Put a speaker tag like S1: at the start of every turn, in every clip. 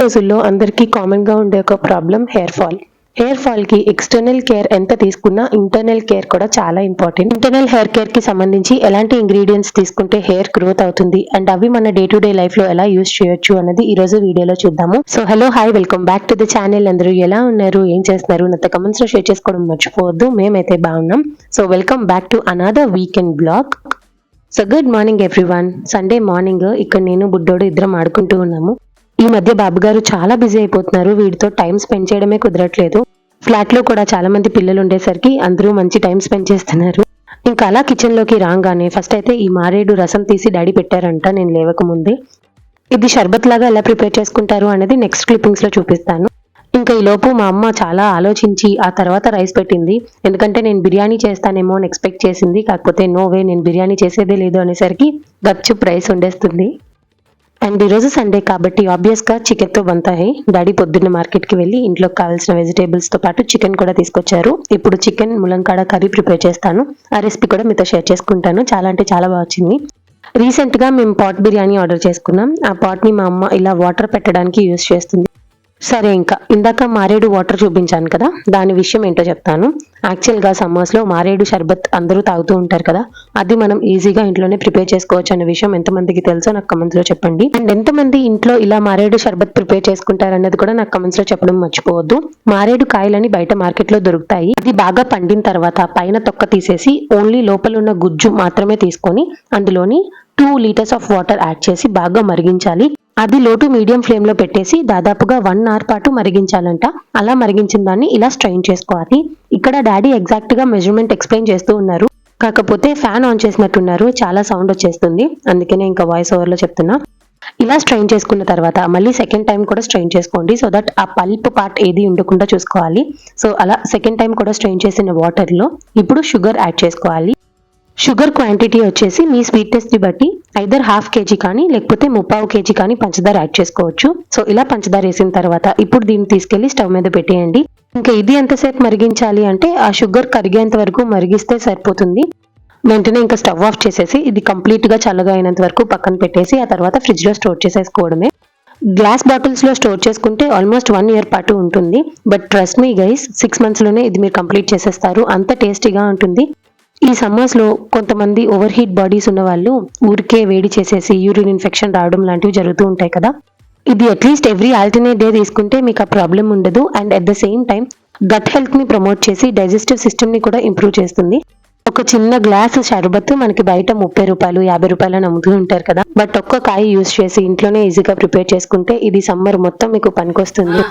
S1: రోజుల్లో అందరికీ కామన్‌గా ఉండే ఒక ప్రాబ్లమ్ హెయిర్ ఫాల్. హెయిర్ ఫాల్‌కి ఎక్స్‌టర్నల్ కేర్ ఎంత తీసుకున్నా ఇంటర్నల్ కేర్ కూడా చాలా ఇంపార్టెంట్. ఇంటర్నల్ హెయిర్ కేర్‌కి సంబంధించి ఎలాంటి ఇంగ్రీడియెంట్స్ తీసుకుంటే హెయిర్ గ్రోత్ అవుతుంది అండ్ అవి మన డే టు డే లైఫ్‌లో ఎలా యూజ్ చేయొచ్చు అన్నది ఈ రోజు వీడియోలో చూద్దాము. So hello hi welcome back to the channel. అందరూ ఎలా ఉన్నారు, ఏం చేస్తున్నారు నాతో కమెంట్స్‌లో షేర్ చేసుకోవడం మర్చిపోవద్దు. మేమైతే బాగున్నాం. So welcome back to another weekend blog. So good morning everyone. Sunday morning ఇక్కడ నేను బుడ్డోడు ఇద్దరం ఆడుకుంటూ ఉన్నాము. ఈ మధ్య బాబు గారు చాలా బిజీ అయిపోతున్నారు. వీడితో టైం స్పెండ్ చేయడమే కుదరట్లేదు. ఫ్లాట్ లో కూడా చాలా మంది పిల్లలు ఉండేసరికి అందరూ మంచి టైం స్పెండ్ చేస్తున్నారు. ఇంకా అలా కిచెన్ లోకి రాగానే ఫస్ట్ అయితే ఈ మారేడు రసం తీసి డాడీ పెట్టారంట నేను లేవక ముందే. ఇది షర్బత్ లాగా ఎలా ప్రిపేర్ చేసుకుంటారు అనేది నెక్స్ట్ క్లిప్పింగ్స్ లో చూపిస్తాను. ఇంకా ఈ లోపు మా అమ్మ చాలా ఆలోచించి ఆ తర్వాత రైస్ పెట్టింది. ఎందుకంటే నేను బిర్యానీ చేస్తానేమో అని ఎక్స్పెక్ట్ చేసింది. కాకపోతే నో వే, నేను బిర్యానీ చేసేదే లేదు అనేసరికి గప్చుప్ రైస్ వండేస్తుంది. అండ్ ఈరోజు సండే కాబట్టి ఆబ్వియస్గా చికెన్తో బంతాయి. డాడీ పొద్దున్న మార్కెట్కి వెళ్ళి ఇంట్లోకి కావాల్సిన వెజిటేబుల్స్తో పాటు చికెన్ కూడా తీసుకొచ్చారు. ఇప్పుడు చికెన్ ములంకాడ కర్రీ ప్రిపేర్ చేస్తాను. ఆ రెసిపీ కూడా మీతో షేర్ చేసుకుంటాను. చాలా అంటే చాలా బాగా వచ్చింది. రీసెంట్గా మేము పాట్ బిర్యానీ ఆర్డర్ చేసుకున్నాం. ఆ పాట్ని మా అమ్మ ఇలా వాటర్ పెట్టడానికి యూజ్ చేస్తుంది. సరే, ఇంకా ఇందాక మారేడు వాటర్ చూపించాను కదా, దాని విషయం ఏంటో చెప్తాను. యాక్చువల్గా సమ్మర్స్లో మారేడు షర్బత్ అందరూ తాగుతూ ఉంటారు కదా, అది మనం ఈజీగా ఇంట్లోనే ప్రిపేర్ చేసుకోవచ్చు అనే విషయం ఎంతమందికి తెలుసో నాకు కమెంట్స్లో చెప్పండి. అండ్ ఎంతమంది ఇంట్లో ఇలా మారేడు షర్బత్ ప్రిపేర్ చేసుకుంటారు అన్నది కూడా నాకు కమెంట్స్లో చెప్పడం మర్చిపోవద్దు. మారేడు కాయలని బయట మార్కెట్లో దొరుకుతాయి. అది బాగా పండిన తర్వాత పైన తొక్క తీసేసి ఓన్లీ లోపల ఉన్న గుజ్జు మాత్రమే తీసుకొని అందులోని 2 లీటర్స్ ఆఫ్ వాటర్ యాడ్ చేసి బాగా మరిగించాలి. అది లో టు మీడియం ఫ్లేమ్ లో పెట్టేసి దాదాపుగా 1 అవర్ పాటు మరిగించాలంట. అలా మరిగించిన దాన్ని ఇలా స్ట్రెయిన్ చేసుకోవాలి. ఇక్కడ డాడీ ఎగ్జాక్ట్ గా మెజర్మెంట్ ఎక్స్ప్లెయిన్ చేస్తూ ఉన్నారు. కాకపోతే ఫ్యాన్ ఆన్ చేసినట్టున్నారు, చాలా సౌండ్ వచ్చేస్తుంది. అందుకనే ఇంకా వాయిస్ ఓవర్ లో చెప్తున్నా. ఇలా స్ట్రెయిన్ చేసుకున్న తర్వాత మళ్ళీ సెకండ్ టైం కూడా స్ట్రెయిన్ చేసుకోండి. సో దట్ ఆ పల్ప్ పార్ట్ ఏది ఉండకుండా చూసుకోవాలి. సో అలా సెకండ్ టైం కూడా స్ట్రెయిన్ చేసిన వాటర్ లో ఇప్పుడు షుగర్ యాడ్ చేసుకోవాలి. షుగర్ క్వాంటిటీ వచ్చేసి మీ స్వీట్నెస్ ని బట్టి ఐదర్ 1/2 kg కానీ లేకపోతే 3/4 kg కానీ పంచదార యాడ్ చేసుకోవచ్చు. సో ఇలా పంచదార వేసిన తర్వాత ఇప్పుడు దీన్ని తీసుకెళ్లి స్టవ్ మీద పెట్టేయండి. ఇంకా ఇది ఎంతసేపు మరిగించాలి అంటే ఆ షుగర్ కరిగేంత వరకు మరిగిస్తే సరిపోతుంది. వెంటనే ఇంకా స్టవ్ ఆఫ్ చేసేసి ఇది కంప్లీట్ గా చల్లగా అయినంత వరకు పక్కన పెట్టేసి ఆ తర్వాత ఫ్రిడ్జ్ లో స్టోర్ చేసేసుకోవడమే. గ్లాస్ బాటిల్స్ లో స్టోర్ చేసుకుంటే ఆల్మోస్ట్ 1 year పాటు ఉంటుంది. But trust me guys, 6 months లోనే ఇది మీరు కంప్లీట్ చేసేస్తారు. అంత టేస్టీగా ఉంటుంది. ఈ సమ్మర్స్ లో కొంతమంది ఓవర్ హీట్ బాడీస్ ఉన్న వాళ్ళు ఊరికే వేడి చేసేసి యూరిన్ ఇన్ఫెక్షన్ రావడం లాంటివి జరుగుతూ ఉంటాయి కదా. ఇది అట్లీస్ట్ ఎవ్రీ ఆల్టర్నేట్ డే తీసుకుంటే మీకు ఆ ప్రాబ్లం ఉండదు. And at the same time gut health ని ప్రమోట్ చేసి డైజెస్టివ్ సిస్టమ్ ని కూడా ఇంప్రూవ్ చేస్తుంది. ఒక చిన్న గ్లాస్ షర్బత్ మనకి బయట 30 రూపాయలు 50 రూపాయలు అమ్ముతూ ఉంటారు కదా. బట్ ఒక్క కాయ యూజ్ చేసి ఇంట్లోనే ఈజీగా ప్రిపేర్ చేసుకుంటే ఇది సమ్మర్ మొత్తం మీకు పనికొస్తుంది.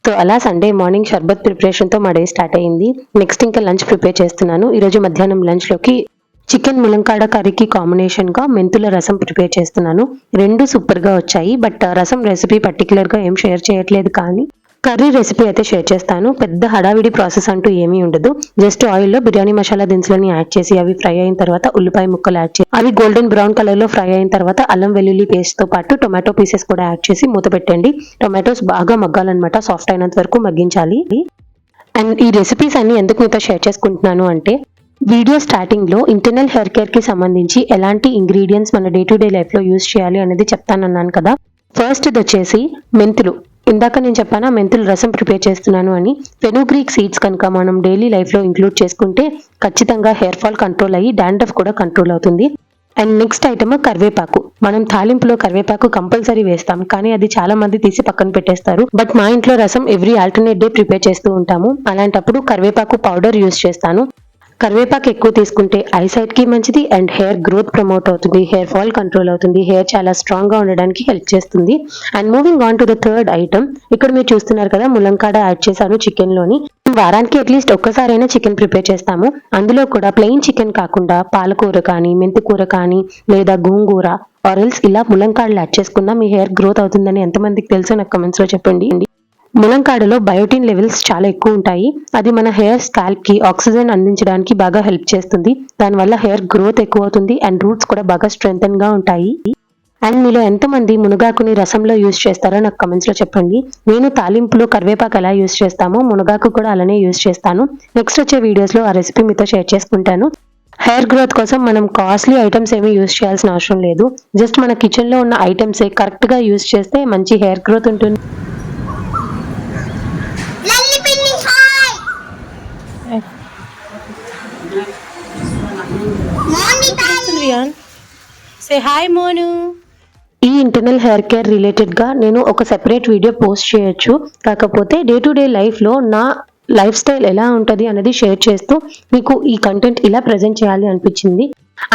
S1: సో అలా సండే మార్నింగ్ షర్బత్ ప్రిపరేషన్తో మా డే స్టార్ట్ అయ్యింది. నెక్స్ట్ ఇంకా లంచ్ ప్రిపేర్ చేస్తున్నాను. ఈరోజు మధ్యాహ్నం లంచ్లోకి చికెన్ ములంకాడ కర్రీకి కాంబినేషన్గా మెంతుల రసం ప్రిపేర్ చేస్తున్నాను. 2 సూపర్గా వచ్చాయి. బట్ రసం రెసిపీ పర్టికులర్గా ఏం షేర్ చేయట్లేదు, కానీ కర్రీ రెసిపీ అయితే షేర్ చేస్తాను. పెద్ద హడావిడి ప్రాసెస్ అంటూ ఏమీ ఉండదు. జస్ట్ ఆయిల్లో బిర్యానీ మసాలా దినుసులని యాడ్ చేసి అవి ఫ్రై అయిన తర్వాత ఉల్లిపాయ ముక్కలు యాడ్ చేసి అవి గోల్డెన్ బ్రౌన్ కలర్ లో ఫ్రై అయిన తర్వాత అల్లం వెల్లుల్లి పేస్ట్ తో పాటు టొమాటో పీసెస్ కూడా యాడ్ చేసి మూత పెట్టండి. టొమాటోస్ బాగా మగ్గాలన్నమాట, సాఫ్ట్ అయినంత వరకు మగ్గించాలి. అండ్ ఈ రెసిపీస్ అన్ని ఎందుకు మీతో షేర్ చేసుకుంటున్నాను అంటే, వీడియో స్టార్టింగ్ లో ఇంటర్నల్ హెయిర్ కేర్ కి సంబంధించి ఎలాంటి ఇంగ్రీడియంట్స్ మన డే టు డే లైఫ్ లో యూజ్ చేయాలి అనేది చెప్తానన్నాను కదా. ఫస్ట్ ఇది వచ్చేసి మెంతులు. ఇందాక నేను చెప్పానా మెంతులు రసం ప్రిపేర్ చేస్తున్నాను అని. ఫెనుగ్రీక్ సీడ్స్ కనుక మనం డైలీ లైఫ్ లో ఇంక్లూడ్ చేసుకుంటే ఖచ్చితంగా హెయిర్ ఫాల్ కంట్రోల్ అయ్యి డాండ్రఫ్ కూడా కంట్రోల్ అవుతుంది. అండ్ నెక్స్ట్ ఐటమ్ కరివేపాకు. మనం తాలింపులో కరివేపాకు కంపల్సరీ వేస్తాం, కానీ అది చాలా మంది తీసి పక్కన పెట్టేస్తారు. బట్ మా ఇంట్లో రసం ఎవ్రీ ఆల్టర్నేట్ డే ప్రిపేర్ చేస్తూ ఉంటాము. అలాంటప్పుడు కరివేపాకు పౌడర్ యూజ్ చేస్తాను. కరివేపాకు ఎక్కువ తీసుకుంటే ఐసైట్ కి మంచిది అండ్ హెయిర్ గ్రోత్ ప్రమోట్ అవుతుంది, హెయిర్ ఫాల్ కంట్రోల్ అవుతుంది, హెయిర్ చాలా స్ట్రాంగ్ గా ఉండడానికి హెల్ప్ చేస్తుంది. And moving on to the third item, ఇక్కడ మీరు చూస్తున్నారు కదా ములంకాడ యాడ్ చేశాను చికెన్ లోని. వారానికి అట్లీస్ట్ ఒక్కసారైనా చికెన్ ప్రిపేర్ చేస్తాము. అందులో కూడా ప్లెయిన్ చికెన్ కాకుండా పాలకూర కానీ మెంతికూర కానీ లేదా గోంగూర ఆరెల్స్ ఇలా ములంకాడలు యాడ్ చేసుకున్నా మీ హెయిర్ గ్రోత్ అవుతుందని ఎంతమందికి తెలుసో నాకు కమెంట్స్ లో చెప్పండి. ములంకాడలో బయోటిన్ లెవెల్స్ చాలా ఎక్కువ ఉంటాయి. అది మన హెయిర్ స్కాల్ప్ కి ఆక్సిజన్ అందించడానికి బాగా హెల్ప్ చేస్తుంది. దానివల్ల హెయిర్ గ్రోత్ ఎక్కువ అవుతుంది అండ్ రూట్స్ కూడా బాగా స్ట్రెంగ్తన్ గా ఉంటాయి. అండ్ మీలో ఎంతమంది మునగాకుని రసంలో యూజ్ చేస్తారో నాకు కమెంట్స్ లో చెప్పండి. నేను తాలింపులో కరివేపాకు ఎలా యూజ్ చేస్తామో మునగాకు కూడా అలానే యూజ్ చేస్తాను. నెక్స్ట్ వచ్చే వీడియోస్ లో ఆ రెసిపీ మీతో షేర్ చేసుకుంటాను. హెయిర్ గ్రోత్ కోసం మనం కాస్ట్లీ ఐటమ్స్ ఏమీ యూజ్ చేయాల్సిన అవసరం లేదు. జస్ట్ మన కిచెన్లో ఉన్న ఐటమ్సే కరెక్ట్గా యూజ్ చేస్తే మంచి హెయిర్ గ్రోత్ ఉంటుంది. ఈ ఇంటర్నల్ హెయిర్ కేర్ రిలేటెడ్గా నేను ఒక సెపరేట్ వీడియో పోస్ట్ చేయొచ్చు. కాకపోతే డే టు డే లైఫ్లో నా లైఫ్ స్టైల్ ఎలా ఉంటుంది అనేది షేర్ చేస్తూ మీకు ఈ కంటెంట్ ఇలా ప్రజెంట్ చేయాలి అనిపించింది.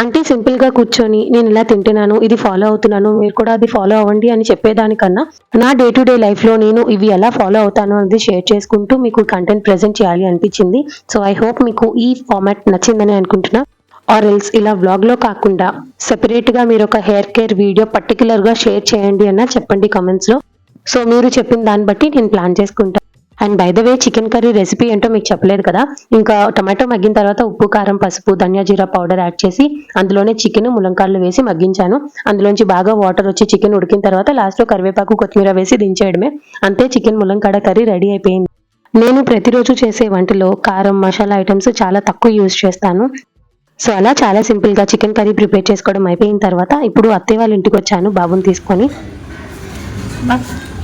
S1: అంటే సింపుల్గా కూర్చొని నేను ఇలా తింటున్నాను, ఇది ఫాలో అవుతున్నాను, మీరు కూడా అది ఫాలో అవ్వండి అని చెప్పేదానికన్నా నా డే టు డే లైఫ్లో నేను ఇవి ఎలా ఫాలో అవుతాను అనేది షేర్ చేసుకుంటూ మీకు కంటెంట్ ప్రజెంట్ చేయాలి అనిపించింది. సో ఐ హోప్ మీకు ఈ ఫార్మాట్ నచ్చిందని అనుకుంటున్నా. ఆర్ ఎల్స్ ఇలా వ్లాగ్లో కాకుండా సెపరేట్గా మీరు ఒక హెయిర్ కేర్ వీడియో పర్టికులర్గా షేర్ చేయండి అన్న చెప్పండి కమెంట్స్లో. సో మీరు చెప్పిన దాన్ని బట్టి నేను ప్లాన్ చేసుకుంటాను. And by the way chicken curry recipe ఏంటో మీకు చెప్పలేదు కదా. ఇంకా టమాటో మగ్గిన తర్వాత ఉప్పు, కారం, పసుపు, ధనియా జీరా పౌడర్ యాడ్ చేసి అందులోనే చికెన్ ములంకాడలు వేసి మగ్గించాను. అందులోంచి బాగా వాటర్ వచ్చి చికెన్ ఉడికిన తర్వాత లాస్ట్లో కరివేపాకు, కొత్తిమీర వేసి దించేయడమే. అంతే, చికెన్ ములంకాడ కర్రీ రెడీ అయిపోయింది. నేను ప్రతిరోజు చేసే వంటలో కారం, మసాలా ఐటమ్స్ చాలా తక్కువ యూజ్ చేస్తాను. సో అలా చాలా సింపుల్గా చికెన్ కర్రీ ప్రిపేర్ చేసుకోవడం అయిపోయిన తర్వాత ఇప్పుడు అత్తయ్య వాళ్ళ ఇంటికి వచ్చాను బాబుని తీసుకొని.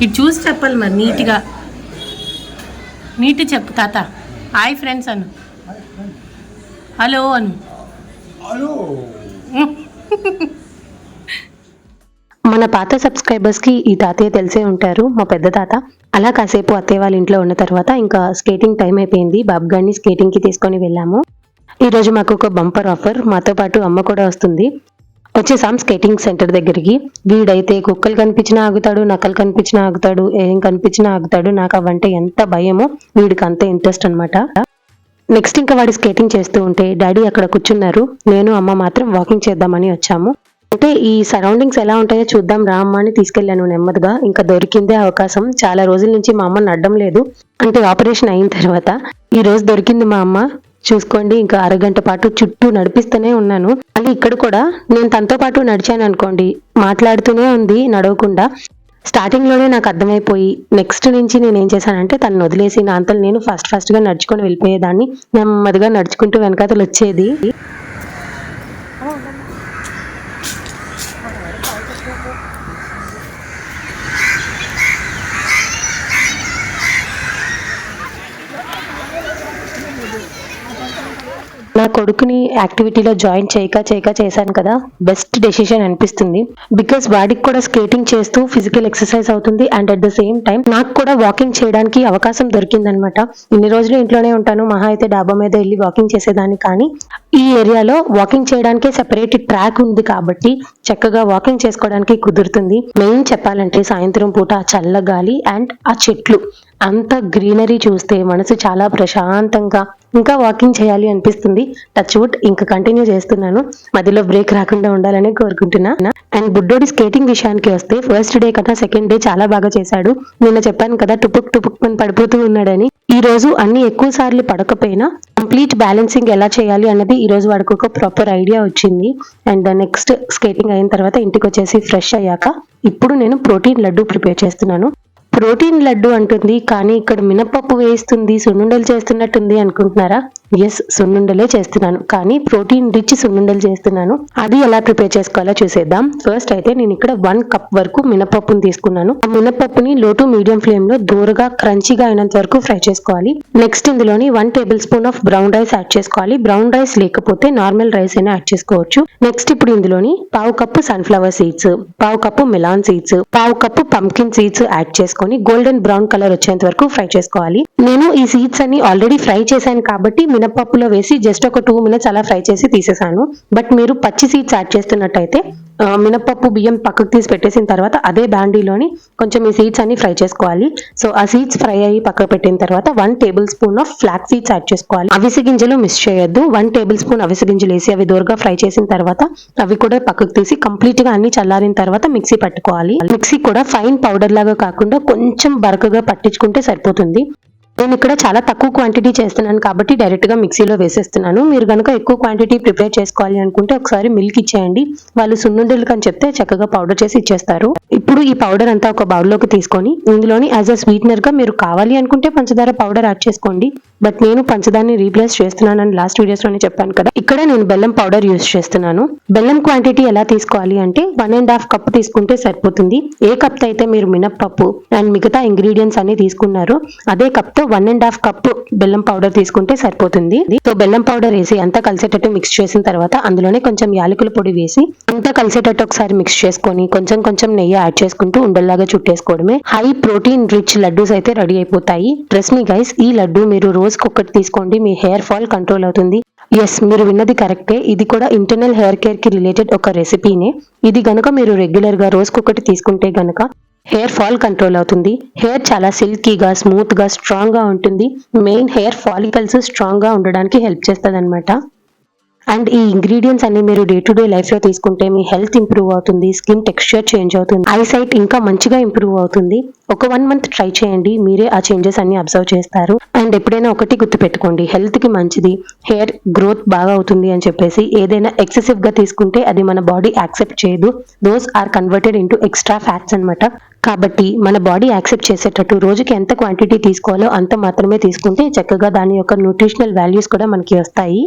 S2: ఇది చూసి చెప్పాలి మరి నీట్ చెప్పు తాత. హాయ్ ఫ్రెండ్స్ అను, హలో అను.
S1: మన పాత సబ్స్క్రైబర్స్కి ఈ తాతయ్య తెలిసే ఉంటారు, మా పెద్ద తాత. అలా కాసేపు అత్తయ్య వాళ్ళ ఇంట్లో ఉన్న తర్వాత ఇంకా స్కేటింగ్ టైం అయిపోయింది. బాబు గారిని స్కేటింగ్కి తీసుకొని వెళ్ళాము. ఈరోజు మాకు ఒక బంపర్ ఆఫర్, మాతో పాటు అమ్మ కూడా వస్తుంది. వచ్చేసాం స్కేటింగ్ సెంటర్ దగ్గరికి. వీడైతే కుక్కలు కనిపించినా ఆగుతాడు, నక్కలు కనిపించినా ఆగుతాడు, ఏం కనిపించినా ఆగుతాడు. నాకు అవంటే ఎంత భయమో, వీడికి అంతే ఇంట్రెస్ట్ అనమాట. నెక్స్ట్ ఇంకా వాడు స్కేటింగ్ చేస్తూ ఉంటే డాడీ అక్కడ కూర్చున్నారు, నేను అమ్మ మాత్రం వాకింగ్ చేద్దామని వచ్చాము. అంటే ఈ సరౌండింగ్స్ ఎలా ఉంటాయో చూద్దాం రా అమ్మ అని తీసుకెళ్లాను నెమ్మదిగా. ఇంకా దొరికిందే అవకాశం. చాలా రోజుల నుంచి మా అమ్మ నడ్డం లేదు, అంటే ఆపరేషన్ అయిన తర్వాత ఈ రోజు దొరికింది మా అమ్మ. చూసుకోండి, ఇంకా అరగంట పాటు చుట్టూ నడిపిస్తూనే ఉన్నాను. మళ్ళీ ఇక్కడ కూడా నేను తనతో పాటు నడిచాను అనుకోండి, మాట్లాడుతూనే ఉంది నడవకుండా. స్టార్టింగ్ లోనే నాకు అర్థమైపోయి నెక్స్ట్ నుంచి నేను ఏం చేశానంటే తను వదిలేసి నా అంతలు నేను ఫాస్ట్ గా నడుచుకొని వెళ్ళిపోయేదాన్ని. నెమ్మదిగా నడుచుకుంటూ వెనకాతలు వచ్చేది. నా కొడుకుని యాక్టివిటీలో జాయిన్ చేయక చేశాను కదా, బెస్ట్ డెసిషన్ అనిపిస్తుంది. బికాస్ వాడికి కూడా స్కేటింగ్ చేస్తూ ఫిజికల్ ఎక్సర్సైజ్ అవుతుంది and at the same time నాకు కూడా వాకింగ్ చేయడానికి అవకాశం దొరికిందనమాట. ఇన్ని రోజులు ఇంట్లోనే ఉంటాను, మహా అయితే డాబా మీద వెళ్ళి వాకింగ్ చేసేదాన్ని. కానీ ఈ ఏరియాలో వాకింగ్ చేయడానికి సెపరేట్ ట్రాక్ ఉంది కాబట్టి చక్కగా వాకింగ్ చేసుకోవడానికి కుదురుతుంది. మెయిన్ చెప్పాలంటే సాయంత్రం పూట ఆ చల్లగాలి అండ్ ఆ చెట్లు, అంత గ్రీనరీ చూస్తే మనసు చాలా ప్రశాంతంగా ఇంకా వాకింగ్ చేయాలి అనిపిస్తుంది. టచ్ వుడ్ ఇంకా కంటిన్యూ చేస్తున్నాను, మధ్యలో బ్రేక్ రాకుండా ఉండాలని కోరుకుంటున్నా. అండ్ బుడ్డోడి స్కేటింగ్ విషయానికి వస్తే ఫస్ట్ డే కన్నా సెకండ్ డే చాలా బాగా చేశాడు. నిన్న చెప్పాను కదా టుపుక్ అని పడిపోతూ ఉన్నాడని. ఈ రోజు అన్ని ఎక్కువ సార్లు పడకపోయినా కంప్లీట్ బ్యాలెన్సింగ్ ఎలా చేయాలి అన్నది ఈ రోజు వాడికి ఒక ప్రాపర్ ఐడియా వచ్చింది. అండ్ నెక్స్ట్ స్కేటింగ్ అయిన తర్వాత ఇంటికి వచ్చేసి ఫ్రెష్ అయ్యాక ఇప్పుడు నేను ప్రోటీన్ లడ్డు ప్రిపేర్ చేస్తున్నాను. ప్రోటీన్ లడ్డు అంటుంది కానీ ఇక్కడ మినపప్పు వేస్తుంది, సున్నుండలు చేస్తున్నట్టుంది అనుకుంటున్నారా? ఎస్, సున్నుండలే చేస్తున్నాను, కానీ ప్రోటీన్ రిచ్ సున్నుండలు చేస్తున్నాను. అది ఎలా ప్రిపేర్ చేసుకోవాలో చూసేద్దాం. ఫస్ట్ అయితే నేను ఇక్కడ 1 కప్ వరకు మినపప్పుని తీసుకున్నాను. ఆ మినపప్పుని లో టు మీడియం ఫ్లేమ్ లో దూరగా క్రంచీగా అయినంత వరకు ఫ్రై చేసుకోవాలి. నెక్స్ట్ ఇందులోని 1 tablespoon of brown rice add చేసుకోవాలి. బ్రౌన్ రైస్ లేకపోతే నార్మల్ రైస్ అయినా యాడ్ చేసుకోవచ్చు. నెక్స్ట్ ఇప్పుడు ఇందులోని 1/2 cup sunflower seeds, 1/2 cup melon seeds, 1/2 cup pumpkin seeds add చేసుకొని గోల్డెన్ బ్రౌన్ కలర్ వచ్చేంత వరకు ఫ్రై చేసుకోవాలి. నేను ఈ సీడ్స్ అన్ని ఆల్రెడీ ఫ్రై చేశాను కాబట్టి మినపప్పులో వేసి జస్ట్ ఒక 2 మినిట్స్ అలా ఫ్రై చేసి తీసేసాను. బట్ మీరు పచ్చి సీడ్స్ యాడ్ చేస్తున్నట్టయితే మినపప్పు బియ్యం పక్కకు తీసి పెట్టేసిన తర్వాత అదే బాండీలోని కొంచెం ఈ సీడ్స్ అన్ని ఫ్రై చేసుకోవాలి. సో ఆ సీడ్స్ ఫ్రై అయ్యి పక్కకు పెట్టిన తర్వాత 1 tablespoon of flax seeds add చేసుకోవాలి. అవిసె గింజలు మిస్ చేయొద్దు. 1 టేబుల్ స్పూన్ అవిసె గింజలు వేసి అవి దూరగా ఫ్రై చేసిన తర్వాత అవి కూడా పక్కకు తీసి కంప్లీట్ గా అన్ని చల్లారిన తర్వాత మిక్సీ పట్టుకోవాలి. మిక్సీ కూడా ఫైన్ పౌడర్ లాగా కాకుండా కొంచెం బరకగా పట్టించుకుంటే సరిపోతుంది. నేను ఇక్కడ చాలా తక్కువ క్వాంటిటీ చేస్తున్నాను కాబట్టి డైరెక్ట్ గా మిక్సీలో వేసేస్తున్నాను. మీరు కనుక ఎక్కువ క్వాంటిటీ ప్రిపేర్ చేసుకోవాలి అనుకుంటే ఒకసారి మిల్క్ ఇచ్చేయండి, వాళ్ళు సున్నుండలు అని చెప్తే చక్కగా పౌడర్ చేసి ఇచ్చేస్తారు. ఇప్పుడు ఈ పౌడర్ అంతా ఒక బౌల్లోకి తీసుకొని ఇందులోని యాజ్ అ స్వీట్నర్ గా మీరు కావాలి అనుకుంటే పంచదార పౌడర్ యాడ్ చేసుకోండి. బట్ నేను పంచదారని రీప్లేస్ చేస్తున్నానని లాస్ట్ వీడియోస్ లోనే చెప్పాను కదా. ఇక్కడ నేను బెల్లం పౌడర్ యూస్ చేస్తున్నాను. బెల్లం క్వాంటిటీ ఎలా తీసుకోవాలి అంటే 1.5 కప్ తీసుకుంటే సరిపోతుంది. ఏ కప్ తో అయితే మీరు మినప్పప్పు అండ్ మిగతా ఇంగ్రీడియంట్స్ అన్ని తీసుకున్నారు అదే కప్ తో 1.5 కప్ బెల్లం పౌడర్ తీసుకుంటే సరిపోతుంది. సో బెల్లం పౌడర్ వేసి అంతా కలిసేటట్టు మిక్స్ చేసిన తర్వాత అందులోనే కొంచెం యాలకుల పొడి వేసి అంతా కలిసేటట్టు ఒకసారి మిక్స్ చేసుకొని కొంచెం కొంచెం నెయ్యి యాడ్ చేసుకుంటూ ఉండల్లాగా చుట్టేసుకోవడమే. హై ప్రోటీన్ రిచ్ లడ్డూస్ అయితే రెడీ అయిపోతాయి. ట్రస్ట్ మీ గైస్, ఈ లడ్డు మీరు రోజుకొకటి తీసుకోండి, మీ హెయిర్ ఫాల్ కంట్రోల్ అవుతుంది. ఎస్, మీరు విన్నది కరెక్టే. ఇది కూడా ఇంటర్నల్ హెయిర్ కేర్ కి రిలేటెడ్ ఒక రెసిపీనే. ఇది గనుక మీరు రెగ్యులర్ గా రోజుకొకటి తీసుకుంటే గనుక హెయిర్ ఫాల్ కంట్రోల్ అవుతుంది. హెయిర్ చాలా సిల్కీగా, స్మూత్ గా, స్ట్రాంగ్ గా ఉంటుంది. మెయిన్ హెయిర్ ఫాలికల్స్ స్ట్రాంగ్ గా ఉండడానికి హెల్ప్ చేస్తుంది అనమాట. అండ్ ఈ ఇంగ్రీడియంట్స్ అన్ని మీరు డే టు డే లైఫ్ లో తీసుకుంటే మీ హెల్త్ ఇంప్రూవ్ అవుతుంది, స్కిన్ టెక్స్చర్ చేంజ్ అవుతుంది, ఐ సైట్ ఇంకా మంచిగా ఇంప్రూవ్ అవుతుంది. ఒక 1 మంత్ ట్రై చేయండి, మీరే ఆ చేంజెస్ అన్ని అబ్జర్వ్ చేస్తారు. అండ్ ఎప్పుడైనా ఒకటి గుర్తుపెట్టుకోండి, హెల్త్ కి మంచిది, హెయిర్ గ్రోత్ బాగా అవుతుంది అని చెప్పేసి ఏదైనా ఎక్సెసివ్ గా తీసుకుంటే అది మన బాడీ యాక్సెప్ట్ చేయదు. Those are converted into extra fats అన్నమాట. కాబట్టి మన బాడీ యాక్సెప్ట్ చేసేటట్టు రోజుకి ఎంత క్వాంటిటీ తీసుకోవాలో అంత మాత్రమే తీసుకుంటే చక్కగా దాని యొక్క న్యూట్రిషనల్ వాల్యూస్ కూడా మనకి వస్తాయి.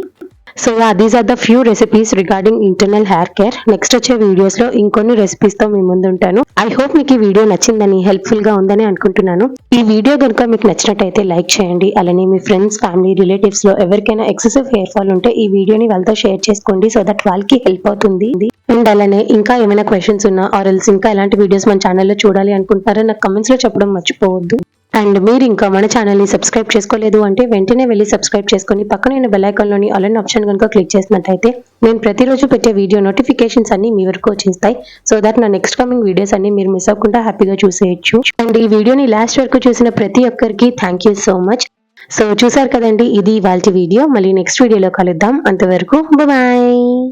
S1: So these are the few recipes regarding internal hair care. Next వచ్చే వీడియోస్ లో ఇంకొన్ని రెసిపీస్ తో మీ ముందు ఉంటాను. ఐ హోప్ మీకు ఈ వీడియో నచ్చిందని, హెల్ప్ఫుల్ గా ఉందని అనుకుంటున్నాను. ఈ వీడియో కనుక మీకు నచ్చినట్టయితే లైక్ చేయండి. అలానే మీ ఫ్రెండ్స్, ఫ్యామిలీ, రిలేటివ్స్ లో ఎవరికైనా ఎక్సెసివ్ హెయిర్ ఫాల్ ఉంటే ఈ వీడియోని వాళ్ళతో షేర్ చేసుకోండి, సో దట్ వాళ్ళకి హెల్ప్ అవుతుంది. అండ్ అలానే ఇంకా ఏమైనా క్వశ్చన్స్ ఉన్నా ఆర్ ఎల్స్ ఇంకా ఎలాంటి వీడియోస్ మన ఛానల్లో చూడాలి అనుకుంటున్నారో నాకు కమెంట్స్ లో చెప్పడం మర్చిపోవద్దు. అండ్ మీరు ఇంకా మన ఛానల్ని సబ్స్క్రైబ్ చేసుకోలేదు అంటే వెంటనే వెళ్ళి సబ్స్క్రైబ్ చేసుకుని పక్కన బెల్ ఐకాన్లోని ఆల్ అనే ఆప్షన్ కనుక క్లిక్ చేసినట్టయితే నేను ప్రతిరోజు పెట్టే వీడియో నోటిఫికేషన్స్ అన్ని మీ వరకు వచ్చేస్తాయి. సో దట్ నా నెక్స్ట్ కమింగ్ వీడియోస్ అన్ని మీరు మిస్ అవ్వకుండా హ్యాపీగా చూసేయచ్చు. అండ్ ఈ వీడియోని లాస్ట్ వరకు చూసిన ప్రతి ఒక్కరికి thank you so much. So చూసారు కదండి, ఇది ఇవాల్టి వీడియో. మళ్ళీ నెక్స్ట్ వీడియోలో కలుద్దాం. అంతవరకు బాయ్.